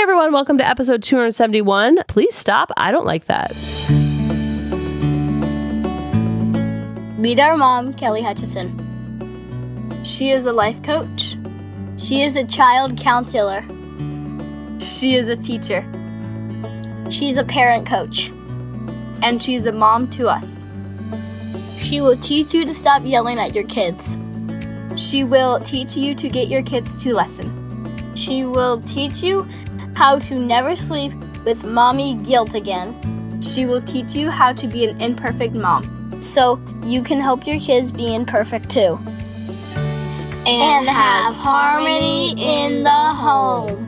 everyone. Welcome to episode 271. Please stop. I don't like that. Meet our mom, Kelly Hutchison. She is a life coach. She is a child counselor. She is a teacher. She's a parent coach. And she's a mom to us. She will teach you to stop yelling at your kids. She will teach you to get your kids to listen. She will teach you how to never sleep with mommy guilt again. She will teach you how to be an imperfect mom, so you can help your kids be imperfect too. And have harmony in the home.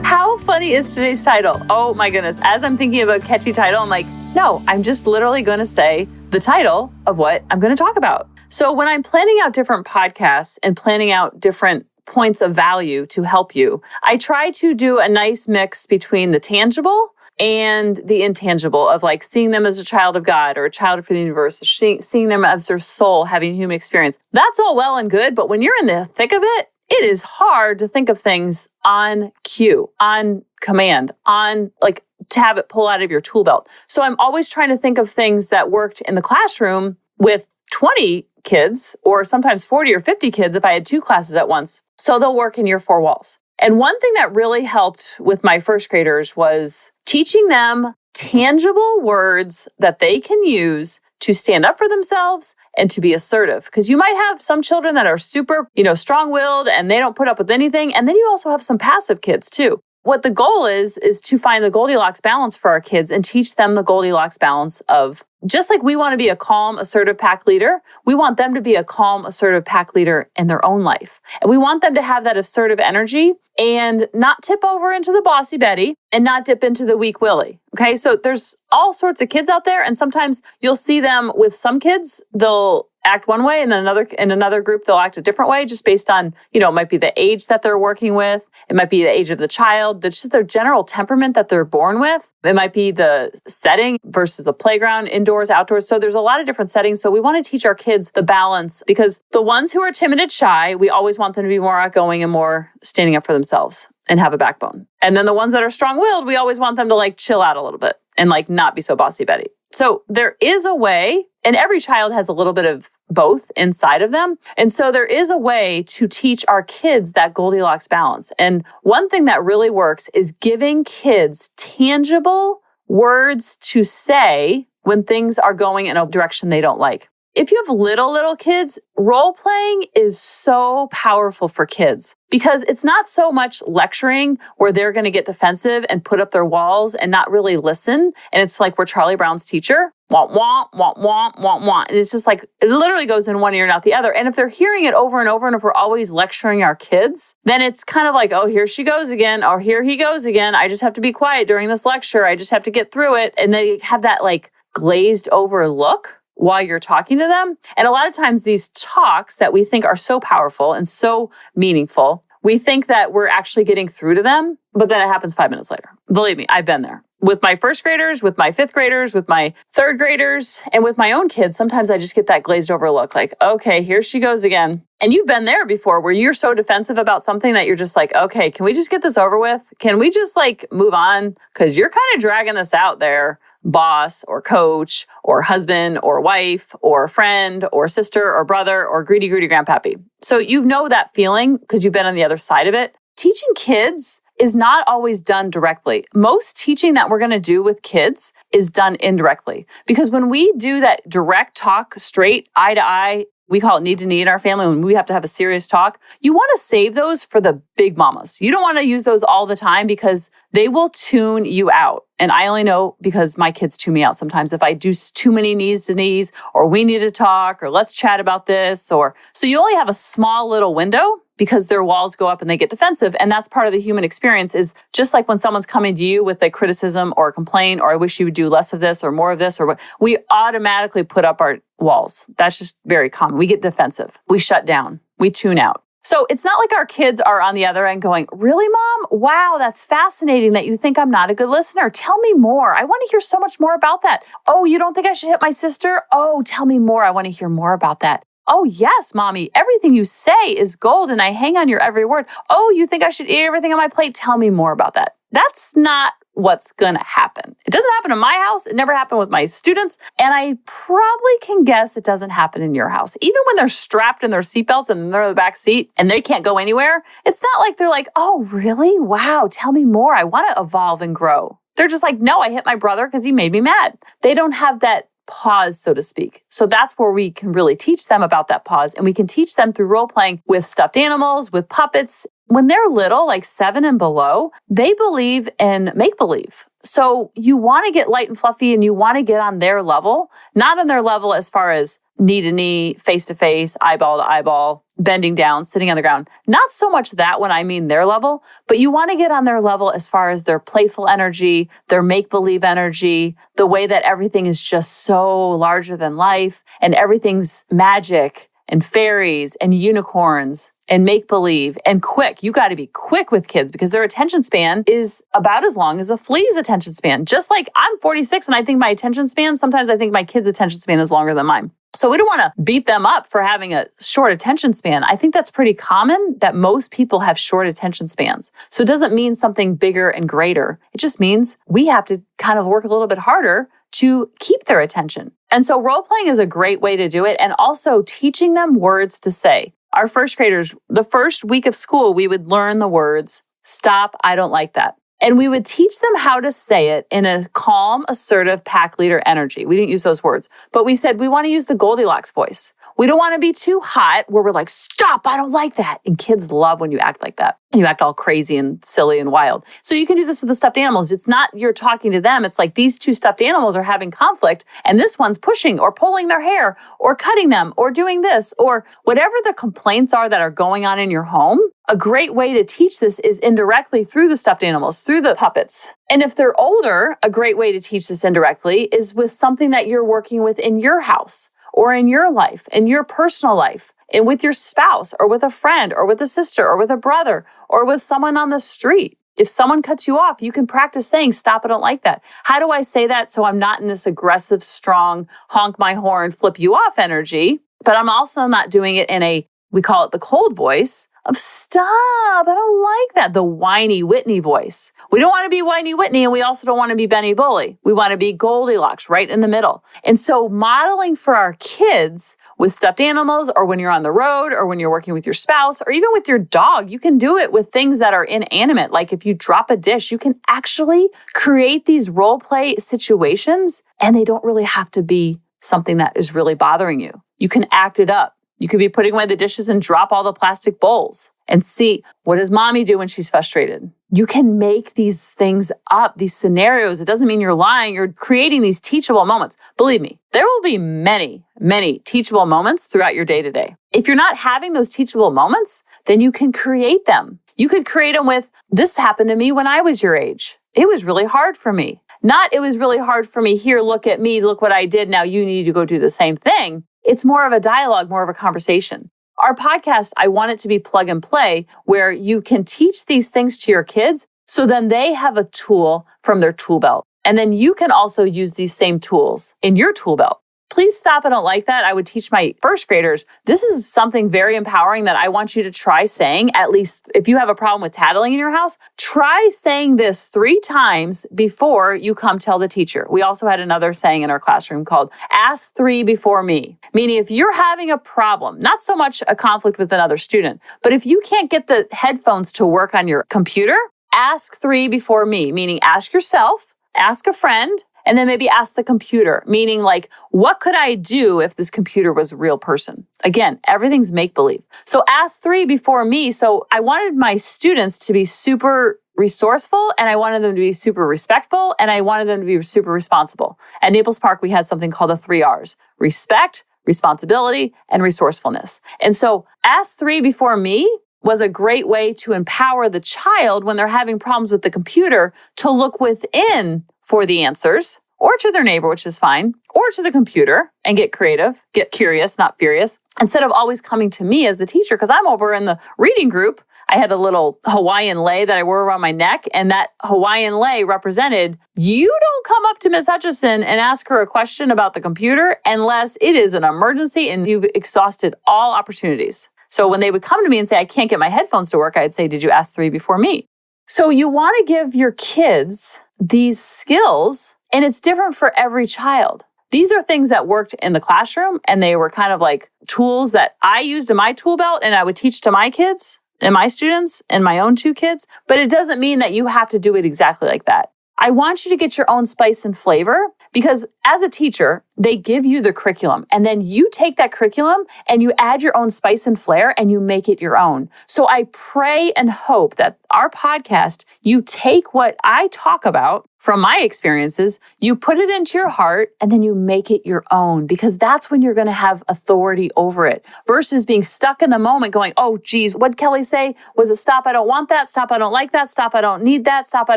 How funny is today's title? Oh my goodness. As I'm thinking of a catchy title, I'm like, no, I'm just literally going to say the title of what I'm going to talk about. So when I'm planning out different podcasts and planning out different points of value to help you, I try to do a nice mix between the tangible and the intangible of like seeing them as a child of God or a child for the universe, seeing them as their soul having human experience. That's all well and good, but when you're in the thick of it, it is hard to think of things on cue, on command, on like to have it pull out of your tool belt. So I'm always trying to think of things that worked in the classroom with 20 kids or sometimes 40 or 50 kids if I had two classes at once. So they'll work in your four walls. And one thing that really helped with my first graders was teaching them tangible words that they can use to stand up for themselves and to be assertive. Because you might have some children that are super, strong-willed and they don't put up with anything. And then you also have some passive kids too. What the goal is to find the Goldilocks balance for our kids and teach them the Goldilocks balance of just like we want to be a calm, assertive pack leader, we want them to be a calm, assertive pack leader in their own life. And we want them to have that assertive energy and not tip over into the bossy Betty and not dip into the weak Willie. Okay, so there's all sorts of kids out there. And sometimes you'll see them with some kids, they'll act one way and then in another group, they'll act a different way just based on, it might be the age that they're working with. It might be the age of the child, just their general temperament that they're born with. It might be the setting versus the playground, indoors, outdoors. So there's a lot of different settings. So we want to teach our kids the balance because the ones who are timid and shy, we always want them to be more outgoing and more standing up for themselves and have a backbone. And then the ones that are strong-willed, we always want them to like chill out a little bit and like not be so bossy Betty. So there is a way, and every child has a little bit of both inside of them. And so there is a way to teach our kids that Goldilocks balance. And one thing that really works is giving kids tangible words to say when things are going in a direction they don't like. If you have little kids, role playing is so powerful for kids because it's not so much lecturing where they're going to get defensive and put up their walls and not really listen. And it's like we're Charlie Brown's teacher. Womp, womp, womp, womp, womp, womp. And it's just like, it literally goes in one ear, not the other. And if they're hearing it over and over, and if we're always lecturing our kids, then it's kind of like, oh, here she goes again, or here he goes again. I just have to be quiet during this lecture. I just have to get through it. And they have that like glazed over look while you're talking to them. And a lot of times these talks that we think are so powerful and so meaningful, we think that we're actually getting through to them, but then it happens 5 minutes later. Believe me, I've been there. With my first graders, with my fifth graders, with my third graders, and with my own kids, sometimes I just get that glazed over look like, okay, here she goes again. And you've been there before where you're so defensive about something that you're just like, okay, can we just get this over with? Can we just like move on? Because you're kind of dragging this out there. Boss or coach or husband or wife or friend or sister or brother or greedy grandpappy. So you know that feeling because you've been on the other side of it. Teaching kids is not always done directly. Most teaching that we're going to do with kids is done indirectly because when we do that direct talk straight eye to eye, we call it need to need in our family when we have to have a serious talk. You want to save those for the big mamas. You don't want to use those all the time because they will tune you out. And I only know because my kids tune me out sometimes if I do too many knees to knees or we need to talk or let's chat about this or so you only have a small little window because their walls go up and they get defensive. And that's part of the human experience is just like when someone's coming to you with a criticism or a complaint or I wish you would do less of this or more of this or what, we automatically put up our walls. That's just very common. We get defensive. We shut down. We tune out. So it's not like our kids are on the other end going, really, Mom? Wow, that's fascinating that you think I'm not a good listener. Tell me more. I want to hear so much more about that. Oh, you don't think I should hit my sister? Oh, tell me more. I want to hear more about that. Oh, yes, mommy, everything you say is gold and I hang on your every word. Oh, you think I should eat everything on my plate? Tell me more about that. That's not what's going to happen. It doesn't happen in my house. It never happened with my students. And I probably can guess it doesn't happen in your house. Even when they're strapped in their seatbelts and they're in the back seat and they can't go anywhere, it's not like they're like, oh, really? Wow, tell me more. I want to evolve and grow. They're just like, no, I hit my brother because he made me mad. They don't have that pause, so to speak. So that's where we can really teach them about that pause. And we can teach them through role playing with stuffed animals, with puppets. When they're little, like 7 and below, they believe in make believe. So you want to get light and fluffy and you want to get on their level, not on their level as far as knee to knee, face to face, eyeball to eyeball, bending down, sitting on the ground. Not so much that when I mean their level, but you want to get on their level as far as their playful energy, their make-believe energy, the way that everything is just so larger than life and everything's magic and fairies and unicorns and make-believe and quick. You got to be quick with kids because their attention span is about as long as a flea's attention span. Just like I'm 46 and I think my attention span, sometimes I think my kids' attention span is longer than mine. So we don't want to beat them up for having a short attention span. I think that's pretty common that most people have short attention spans. So it doesn't mean something bigger and greater. It just means we have to kind of work a little bit harder to keep their attention. And so role playing is a great way to do it. And also teaching them words to say. Our first graders, the first week of school, we would learn the words, stop, I don't like that. And we would teach them how to say it in a calm, assertive pack leader energy. We didn't use those words, but we said we want to use the Goldilocks voice. We don't want to be too hot where we're like, stop, I don't like that. And kids love when you act like that. You act all crazy and silly and wild. So you can do this with the stuffed animals. It's not you're talking to them. It's like these two stuffed animals are having conflict and this one's pushing or pulling their hair or cutting them or doing this or whatever the complaints are that are going on in your home. A great way to teach this is indirectly through the stuffed animals, through the puppets. And if they're older, a great way to teach this indirectly is with something that you're working with in your house or in your life, in your personal life, and with your spouse or with a friend or with a sister or with a brother or with someone on the street. If someone cuts you off, you can practice saying, stop, I don't like that. How do I say that so I'm not in this aggressive, strong, honk my horn, flip you off energy, but I'm also not doing it in a, we call it the cold voice, of stop, I don't like that. The whiny Whitney voice. We don't want to be whiny Whitney and we also don't want to be Benny Bully. We want to be Goldilocks right in the middle. And so modeling for our kids with stuffed animals or when you're on the road or when you're working with your spouse or even with your dog, you can do it with things that are inanimate. Like if you drop a dish, you can actually create these role play situations and they don't really have to be something that is really bothering you. You can act it up. You could be putting away the dishes and drop all the plastic bowls and see what does mommy do when she's frustrated. You can make these things up, these scenarios. It doesn't mean you're lying. You're creating these teachable moments. Believe me, there will be many, many teachable moments throughout your day to day. If you're not having those teachable moments, then you can create them. You could create them with, this happened to me when I was your age. It was really hard for me. Not, it was really hard for me. Here, look at me. Look what I did. Now you need to go do the same thing. It's more of a dialogue, more of a conversation. Our podcast, I want it to be plug and play where you can teach these things to your kids so then they have a tool from their tool belt. And then you can also use these same tools in your tool belt. Please stop, I don't like that. I would teach my first graders. This is something very empowering that I want you to try saying, at least if you have a problem with tattling in your house, try saying this 3 times before you come tell the teacher. We also had another saying in our classroom called ask 3 before me, meaning if you're having a problem, not so much a conflict with another student, but if you can't get the headphones to work on your computer, ask 3 before me, meaning ask yourself, ask a friend, and then maybe ask the computer, meaning like, what could I do if this computer was a real person? Again, everything's make-believe. So ask 3 before me. So I wanted my students to be super resourceful and I wanted them to be super respectful and I wanted them to be super responsible. At Naples Park, we had something called the 3 R's: respect, responsibility, and resourcefulness. And so ask 3 before me was a great way to empower the child when they're having problems with the computer to look within for the answers, or to their neighbor, which is fine, or to the computer and get creative, get curious, not furious, instead of always coming to me as the teacher, because I'm over in the reading group. I had a little Hawaiian lei that I wore around my neck. And that Hawaiian lei represented, you don't come up to Miss Hutchison and ask her a question about the computer unless it is an emergency and you've exhausted all opportunities. So when they would come to me and say, I can't get my headphones to work, I'd say, did you ask 3 before me? So you want to give your kids these skills, and it's different for every child. These are things that worked in the classroom, and they were kind of like tools that I used in my tool belt and I would teach to my kids and my students and my own 2 kids. But it doesn't mean that you have to do it exactly like that. I want you to get your own spice and flavor, because as a teacher, they give you the curriculum, and then you take that curriculum and you add your own spice and flair and you make it your own. So I pray and hope that our podcast, you take what I talk about from my experiences, you put it into your heart, and then you make it your own, because that's when you're going to have authority over it versus being stuck in the moment going, oh, geez, what'd Kelly say? Was it stop, I don't want that, stop, I don't like that, stop, I don't need that, stop, I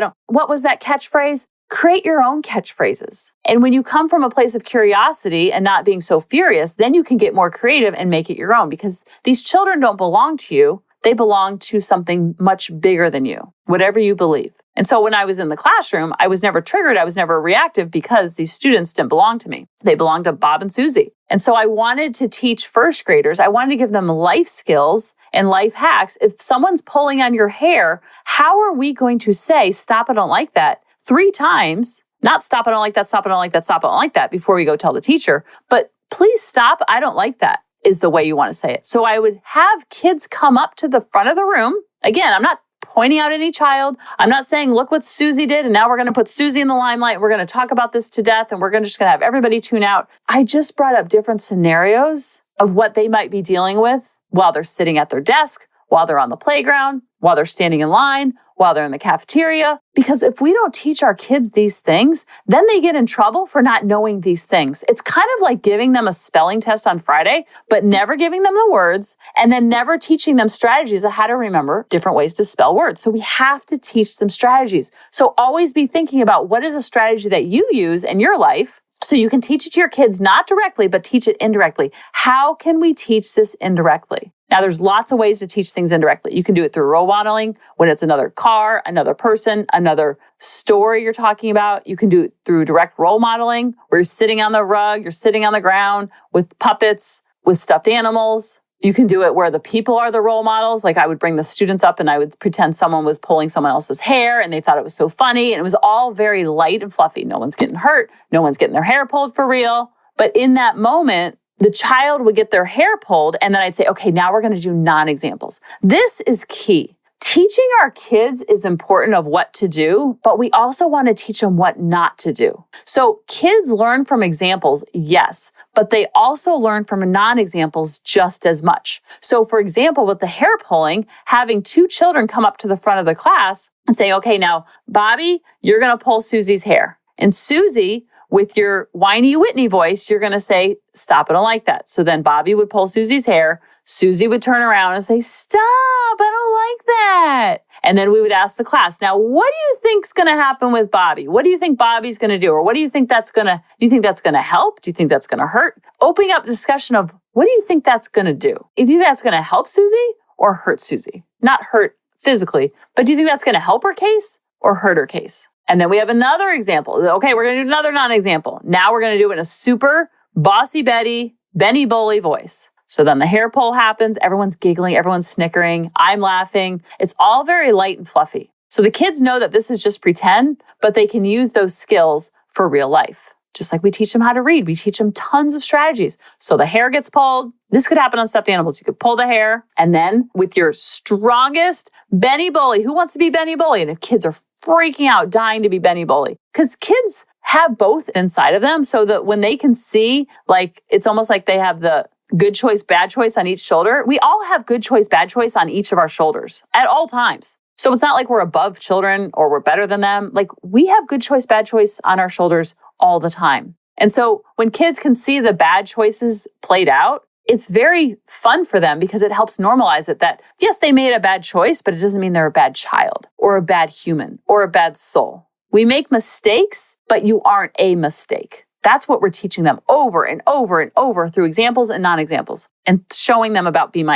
don't. What was that catchphrase? Create your own catchphrases. And when you come from a place of curiosity and not being so furious, then you can get more creative and make it your own, because these children don't belong to you. They belong to something much bigger than you, whatever you believe. And so when I was in the classroom, I was never triggered. I was never reactive because these students didn't belong to me. They belonged to Bob and Susie. And so I wanted to teach first graders. I wanted to give them life skills and life hacks. If someone's pulling on your hair, how are we going to say, stop, I don't like that 3 times? Not stop, I don't like that, stop, I don't like that, stop, I don't like that before we go tell the teacher, but please stop, I don't like that is the way you want to say it. So I would have kids come up to the front of the room. Again, I'm not pointing out any child. I'm not saying, look what Susie did, and now we're going to put Susie in the limelight. We're going to talk about this to death, and we're just going to have everybody tune out. I just brought up different scenarios of what they might be dealing with while they're sitting at their desk, while they're on the playground, while they're standing in line, while they're in the cafeteria. Because if we don't teach our kids these things, then they get in trouble for not knowing these things. It's kind of like giving them a spelling test on Friday, but never giving them the words, and then never teaching them strategies of how to remember different ways to spell words. So we have to teach them strategies. So always be thinking about what is a strategy that you use in your life so you can teach it to your kids, not directly, but teach it indirectly. How can we teach this indirectly? Now, there's lots of ways to teach things indirectly. You can do it through role modeling when it's another car, another person, another story you're talking about. You can do it through direct role modeling where you're sitting on the rug, you're sitting on the ground with puppets, with stuffed animals. You can do it where the people are the role models. Like I would bring the students up and I would pretend someone was pulling someone else's hair and they thought it was so funny. And it was all very light and fluffy. No one's getting hurt. No one's getting their hair pulled for real. But in that moment, the child would get their hair pulled, and then I'd say, okay, now we're going to do non-examples. This is key. Teaching our kids is important of what to do, but we also want to teach them what not to do. So kids learn from examples, yes, but they also learn from non-examples just as much. So for example, with the hair pulling, having 2 children come up to the front of the class and say, okay, now, Bobby, you're going to pull Susie's hair. And Susie, with your whiny Whitney voice, you're going to say, stop, I don't like that. So then Bobby would pull Susie's hair. Susie would turn around and say, stop, I don't like that. And then we would ask the class, now, what do you think's going to happen with Bobby? What do you think Bobby's going to do? Or what do you think that's going to, do you think that's going to help? Do you think that's going to hurt? Opening up discussion of what do you think that's going to do? Do you think that's going to help Susie or hurt Susie? Not hurt physically, but do you think that's going to help her case or hurt her case? And then we have another example. Okay, we're going to do another non-example. Now we're going to do it in a super bossy Betty, Benny Boley voice. So then the hair pull happens. Everyone's giggling. Everyone's snickering. I'm laughing. It's all very light and fluffy. So the kids know that this is just pretend, but they can use those skills for real life. Just like we teach them how to read. We teach them tons of strategies. So the hair gets pulled. This could happen on stuffed animals. You could pull the hair, and then with your strongest Benny Boley, who wants to be Benny Boley? And the kids are freaking out, dying to be Benny Boley. Because kids have both inside of them so that when they can see, like, it's almost like they have the good choice, bad choice on each shoulder. We all have good choice, bad choice on each of our shoulders at all times. So it's not like we're above children or we're better than them. Like we have good choice, bad choice on our shoulders all the time. And so when kids can see the bad choices played out, it's very fun for them because it helps normalize it that, yes, they made a bad choice, but it doesn't mean they're a bad child or a bad human or a bad soul. We make mistakes, but you aren't a mistake. That's what we're teaching them over and over and over through examples and non-examples and showing them about B-.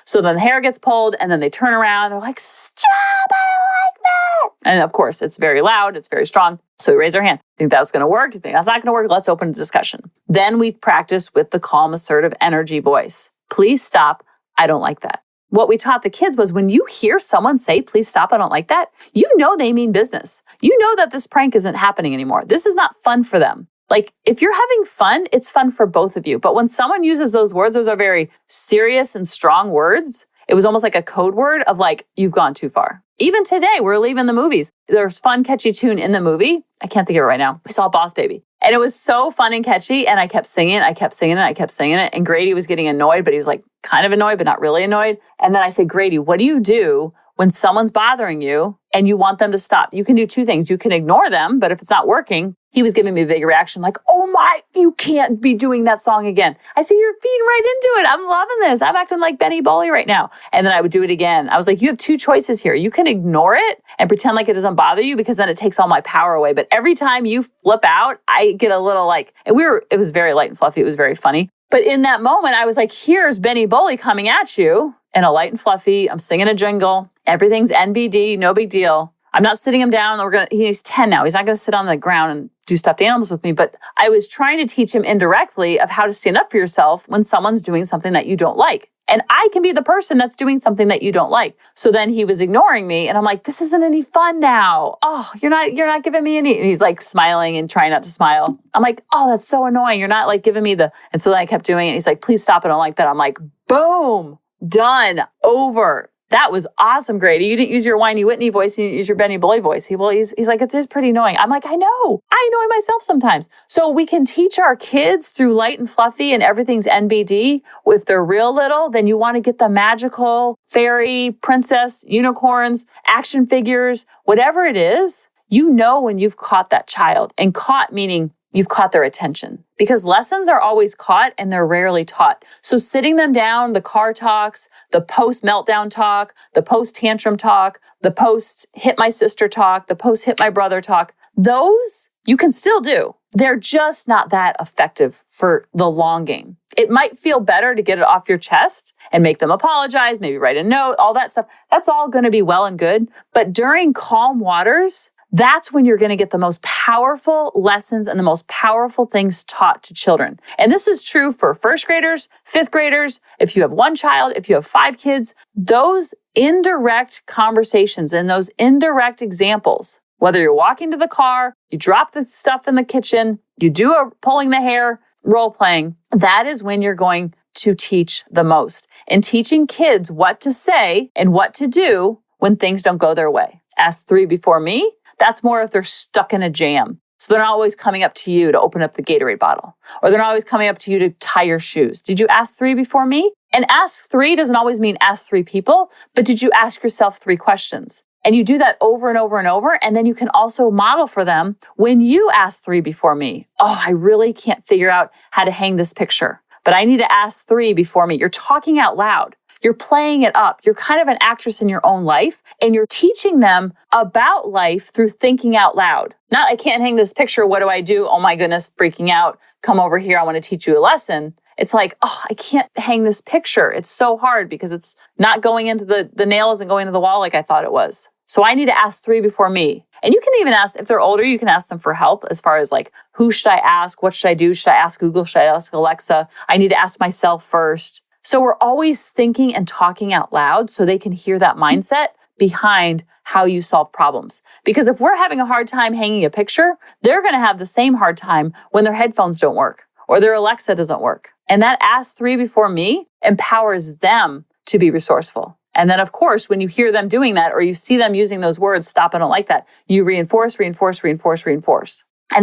So then the hair gets pulled and then they turn around. They're like, stop, I don't like that. And of course, it's very loud. It's very strong. So we raise our hand. Think that's going to work? You think that's not going to work? Let's open a discussion. Then we practice with the calm, assertive energy voice. Please stop. I don't like that. What we taught the kids was when you hear someone say, please stop, I don't like that, you know they mean business. You know that this prank isn't happening anymore. This is not fun for them. Like, if you're having fun, it's fun for both of you. But when someone uses those words, those are very serious and strong words. It was almost like a code word of like, you've gone too far. Even today, we're leaving the movies. There's fun, catchy tune in the movie. I can't think of it right now. We saw Boss Baby. And it was so fun and catchy. And I kept singing it. And Grady was getting annoyed, but he was like kind of annoyed, but not really annoyed. And then I said, Grady, what do you do when someone's bothering you and you want them to stop? You can do two things. You can ignore them, but if it's not working, he was giving me a big reaction like, oh my, you can't be doing that song again. I said, you're feeding right into it. I'm loving this. I'm acting like Benny Boley right now. And then I would do it again. I was like, you have two choices here. You can ignore it and pretend like it doesn't bother you because then it takes all my power away. But every time you flip out, I get a little like, and it was very light and fluffy. It was very funny. But in that moment, I was like, here's Benny Boley coming at you in a light and fluffy. I'm singing a jingle. Everything's NBD, no big deal. I'm not sitting him down. He's 10 now. He's not going to sit on the ground and do stuffed animals with me. But I was trying to teach him indirectly of how to stand up for yourself when someone's doing something that you don't like. And I can be the person that's doing something that you don't like. So then he was ignoring me and I'm like, this isn't any fun now. Oh, you're not giving me any. And he's like smiling and trying not to smile. I'm like, oh, that's so annoying. You're not like giving me and so then I kept doing it. He's like, please stop. I don't like that. I'm like, boom, done, over. That was awesome, Grady. You didn't use your whiny Whitney voice. You use your Benny Boley voice. He's like, it is pretty annoying. I'm like, I know. I annoy myself sometimes. So we can teach our kids through light and fluffy and everything's NBD. If they're real little, then you want to get the magical fairy, princess, unicorns, action figures, whatever it is. You know when you've caught that child. And caught meaning you've caught their attention because lessons are always caught and they're rarely taught. So sitting them down, the car talks, the post meltdown talk, the post tantrum talk, the post hit my sister talk, the post hit my brother talk, those you can still do. They're just not that effective for the long game. It might feel better to get it off your chest and make them apologize, maybe write a note, all that stuff. That's all going to be well and good. But during calm waters, that's when you're going to get the most powerful lessons and the most powerful things taught to children. And this is true for first graders, fifth graders. If you have one child, if you have 5 kids, those indirect conversations and those indirect examples, whether you're walking to the car, you drop the stuff in the kitchen, you do a pulling the hair, role playing, that is when you're going to teach the most. And teaching kids what to say and what to do when things don't go their way. Ask 3 before me. That's more if they're stuck in a jam. So they're not always coming up to you to open up the Gatorade bottle, or they're not always coming up to you to tie your shoes. Did you ask 3 before me? And ask 3 doesn't always mean ask 3 people, but did you ask yourself 3 questions? And you do that over and over and over. And then you can also model for them when you ask 3 before me. Oh, I really can't figure out how to hang this picture, but I need to ask 3 before me. You're talking out loud. You're playing it up. You're kind of an actress in your own life and you're teaching them about life through thinking out loud. Not, I can't hang this picture. What do I do? Oh my goodness, freaking out. Come over here. I want to teach you a lesson. It's like, oh, I can't hang this picture. It's so hard because it's not going into the nail isn't going into the wall like I thought it was. So I need to ask 3 before me. And you can even ask, if they're older, you can ask them for help as far as like, who should I ask? What should I do? Should I ask Google? Should I ask Alexa? I need to ask myself first. So we're always thinking and talking out loud so they can hear that mindset behind how you solve problems. Because if we're having a hard time hanging a picture, they're going to have the same hard time when their headphones don't work or their Alexa doesn't work. And that ask 3 before me empowers them to be resourceful. And then, of course, when you hear them doing that or you see them using those words, stop, I don't like that, you reinforce. And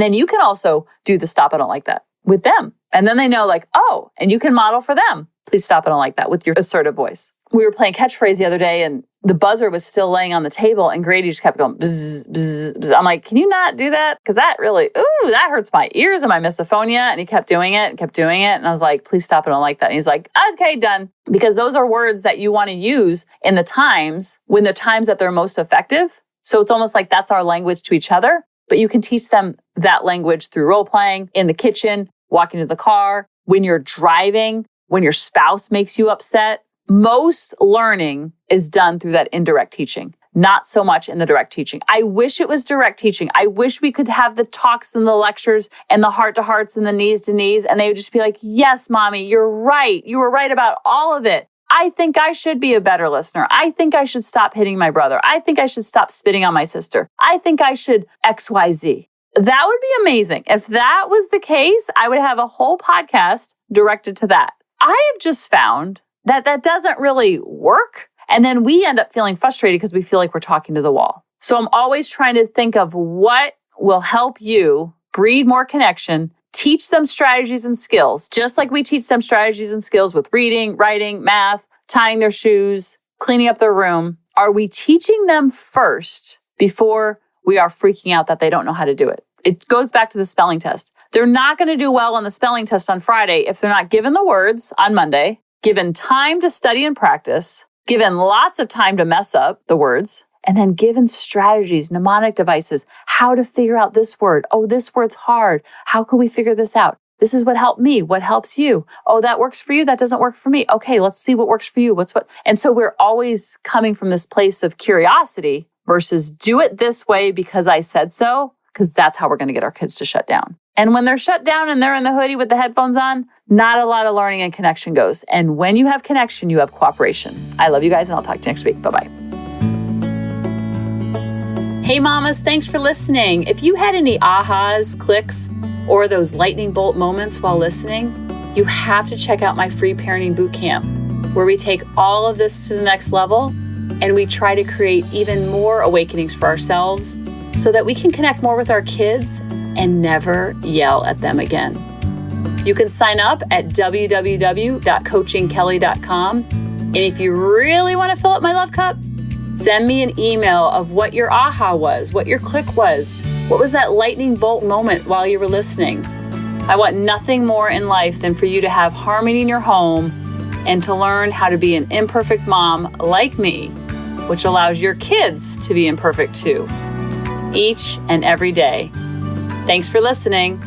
then you can also do the stop, I don't like that with them. And then they know like, oh, and you can model for them. Please stop, I don't like that with your assertive voice. We were playing catchphrase the other day and the buzzer was still laying on the table and Grady just kept going, bzz, bzz, bzz. I'm like, can you not do that? Because that really, that hurts my ears and my misophonia. And he kept doing it. And I was like, please stop, I don't like that. And he's like, okay, done. Because those are words that you want to use in the times when the times that they're most effective. So it's almost like that's our language to each other. but you can teach them that language through role playing, in the kitchen, walking to the car, when you're driving, when your spouse makes you upset. Most learning is done through that indirect teaching, not so much in the direct teaching. I wish it was direct teaching. I wish we could have the talks and the lectures and the heart-to-hearts and the knees-to-knees, and they would just be like, yes, mommy, you're right. You were right about all of it. I think I should be a better listener. I think I should stop hitting my brother. I think I should stop spitting on my sister. I think I should XYZ. That would be amazing. If that was the case, I would have a whole podcast directed to that. I have just found that that doesn't really work. And then we end up feeling frustrated because we feel like we're talking to the wall. So I'm always trying to think of what will help you breed more connection, teach them strategies and skills, just like we teach them strategies and skills with reading, writing, math, tying their shoes, cleaning up their room. Are we teaching them first before we are freaking out that they don't know how to do it? It goes back to the spelling test. They're not going to do well on the spelling test on Friday if they're not given the words on Monday, given time to study and practice, given lots of time to mess up the words, and then given strategies, mnemonic devices, how to figure out this word. Oh, this word's hard. How can we figure this out? This is what helped me. What helps you? Oh, that works for you. That doesn't work for me. Okay, let's see what works for you. And so we're always coming from this place of curiosity versus do it this way because I said so, because that's how we're going to get our kids to shut down. And when they're shut down and they're in the hoodie with the headphones on, not a lot of learning and connection goes. And when you have connection, you have cooperation. I love you guys, and I'll talk to you next week. Bye-bye. Hey, mamas, thanks for listening. If you had any ahas, clicks, or those lightning bolt moments while listening, you have to check out my free parenting bootcamp, where we take all of this to the next level and we try to create even more awakenings for ourselves so that we can connect more with our kids and never yell at them again. You can sign up at www.coachingkelly.com. And if you really want to fill up my love cup, send me an email of what your aha was, what your click was, what was that lightning bolt moment while you were listening. I want nothing more in life than for you to have harmony in your home and to learn how to be an imperfect mom like me, which allows your kids to be imperfect too, each and every day. Thanks for listening.